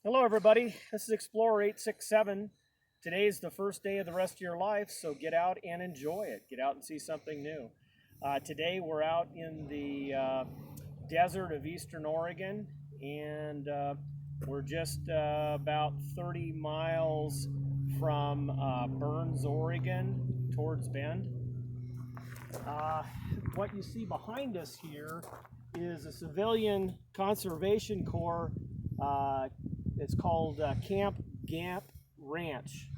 Hello everybody, this is Explorer 867. Today's the first day of the rest of your life, so get out and enjoy it. Get out and see something new. Today we're out in the desert of Eastern Oregon, and we're just about 30 miles from Burns, Oregon, towards Bend. What you see behind us here is a civilian conservation corps. It's called Camp Gap Ranch,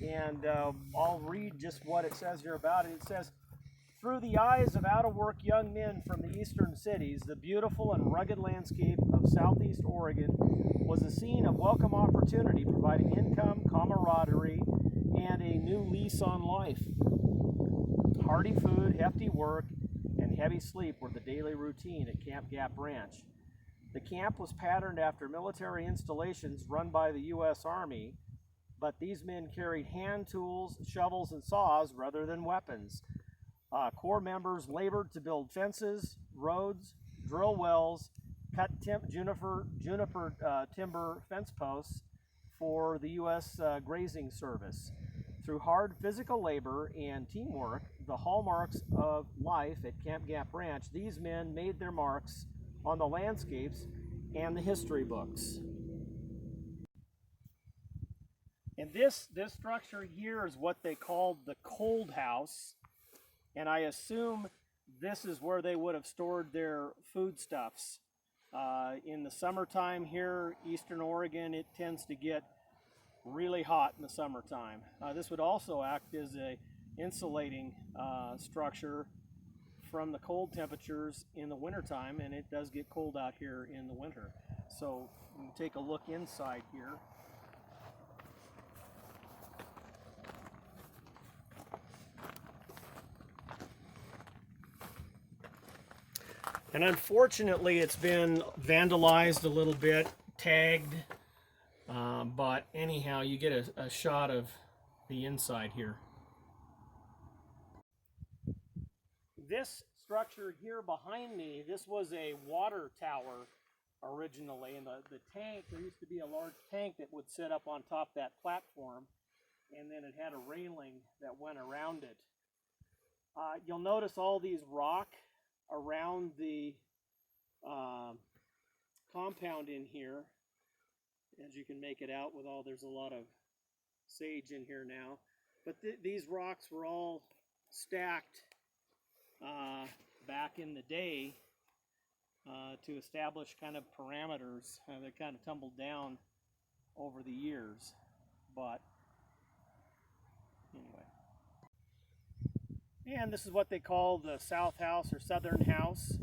and I'll read just what it says here about it. It says, "Through the eyes of out-of-work young men from the eastern cities, the beautiful and rugged landscape of southeast Oregon was a scene of welcome opportunity, providing income, camaraderie, and a new lease on life. Hearty food, hefty work, and heavy sleep were the daily routine at Camp Gap Ranch. The camp was patterned after military installations run by the U.S. Army, but these men carried hand tools, shovels, and saws rather than weapons. Corps members labored to build fences, roads, drill wells, cut juniper timber fence posts for the U.S. Grazing Service. Through hard physical labor and teamwork, the hallmarks of life at Camp Gap Ranch, these men made their marks on the landscapes and the history books." And this structure here is what they called the cold house, and I assume this is where they would have stored their foodstuffs. In the summertime here, Eastern Oregon, it tends to get really hot in the summertime. This would also act as a insulating structure from the cold temperatures in the wintertime, and it does get cold out here in the winter. So we can take a look inside here. And unfortunately it's been vandalized a little bit, tagged, but anyhow you get a shot of the inside here. This structure here behind me, this was a water tower originally, and the tank, there used to be a large tank that would sit up on top of that platform, and then it had a railing that went around it. You'll notice all these rock around the compound in here, as you can make it out with there's a lot of sage in here now, but these rocks were all stacked back in the day to establish kind of parameters. They kind of tumbled down over the years, but anyway. And this is what they call the South House or Southern House,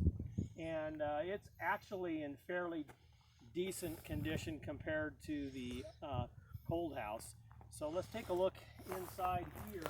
and it's actually in fairly decent condition compared to the cold house. So let's take a look inside here.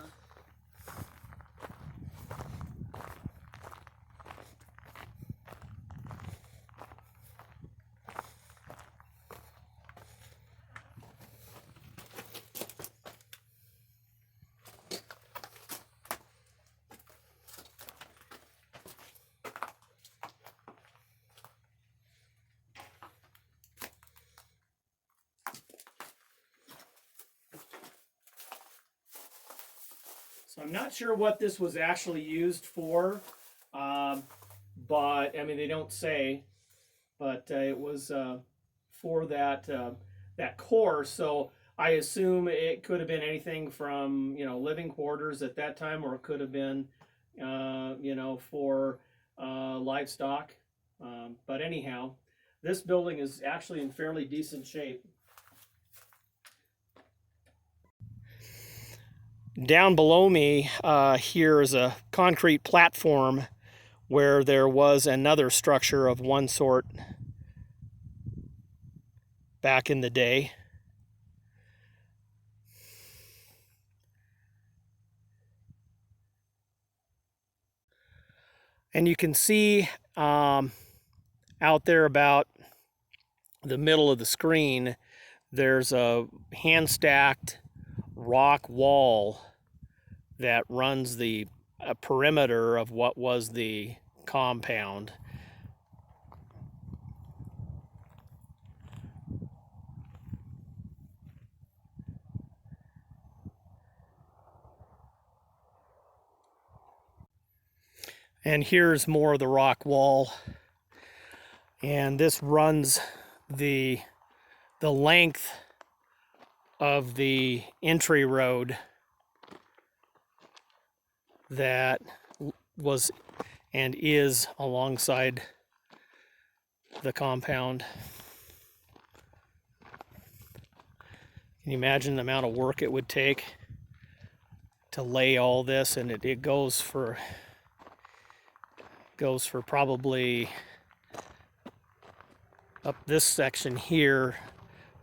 So I'm not sure what this was actually used for, but I mean they don't say, but it was for that course. So I assume it could have been anything from living quarters at that time, or it could have been for livestock. But anyhow, this building is actually in fairly decent shape. Down below me here is a concrete platform where there was another structure of one sort back in the day. And you can see out there about the middle of the screen, there's a hand-stacked rock wall that runs the perimeter of what was the compound. And here's more of the rock wall. And this runs the length of the entry road that was and is alongside the compound. Can you imagine the amount of work it would take to lay all this? And it goes for probably up this section here,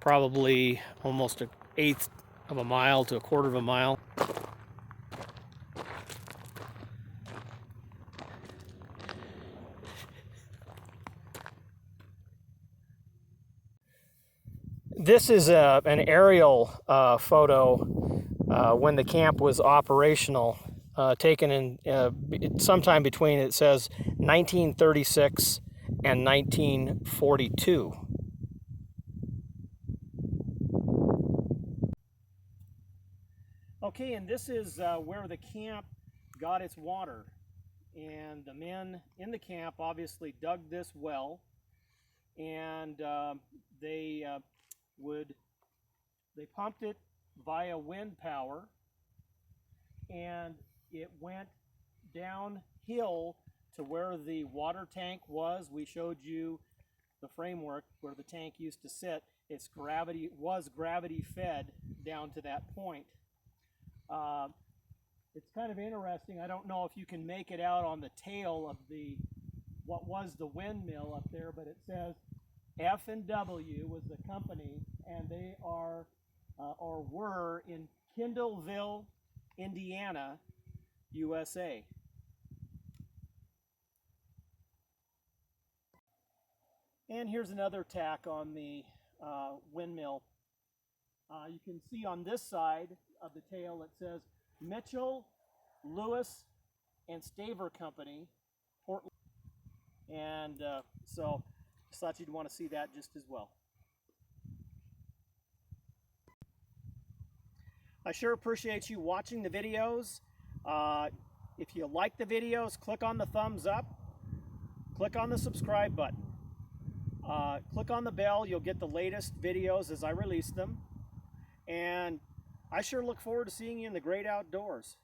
probably almost an eighth of a mile to a quarter of a mile. This is an aerial photo when the camp was operational, taken in sometime between, it says, 1936 and 1942. Okay, and this is where the camp got its water. And the men in the camp obviously dug this well, and they pumped it via wind power, and it went downhill to where the water tank was. We showed you the framework where the tank used to sit. Its gravity was gravity fed down to that point. It's kind of interesting. I don't know if you can make it out on the tail of what was the windmill up there, but it says F&W was the company, and they are or were in Kindleville, Indiana, USA. And here's another tack on the windmill. You can see on this side of the tail it says Mitchell, Lewis, and Staver Company, Portland. And so just thought you'd want to see that just as well. I sure appreciate you watching the videos. If you like the videos, click on the thumbs up, click on the subscribe button, click on the bell. You'll get the latest videos as I release them. And I sure look forward to seeing you in the great outdoors.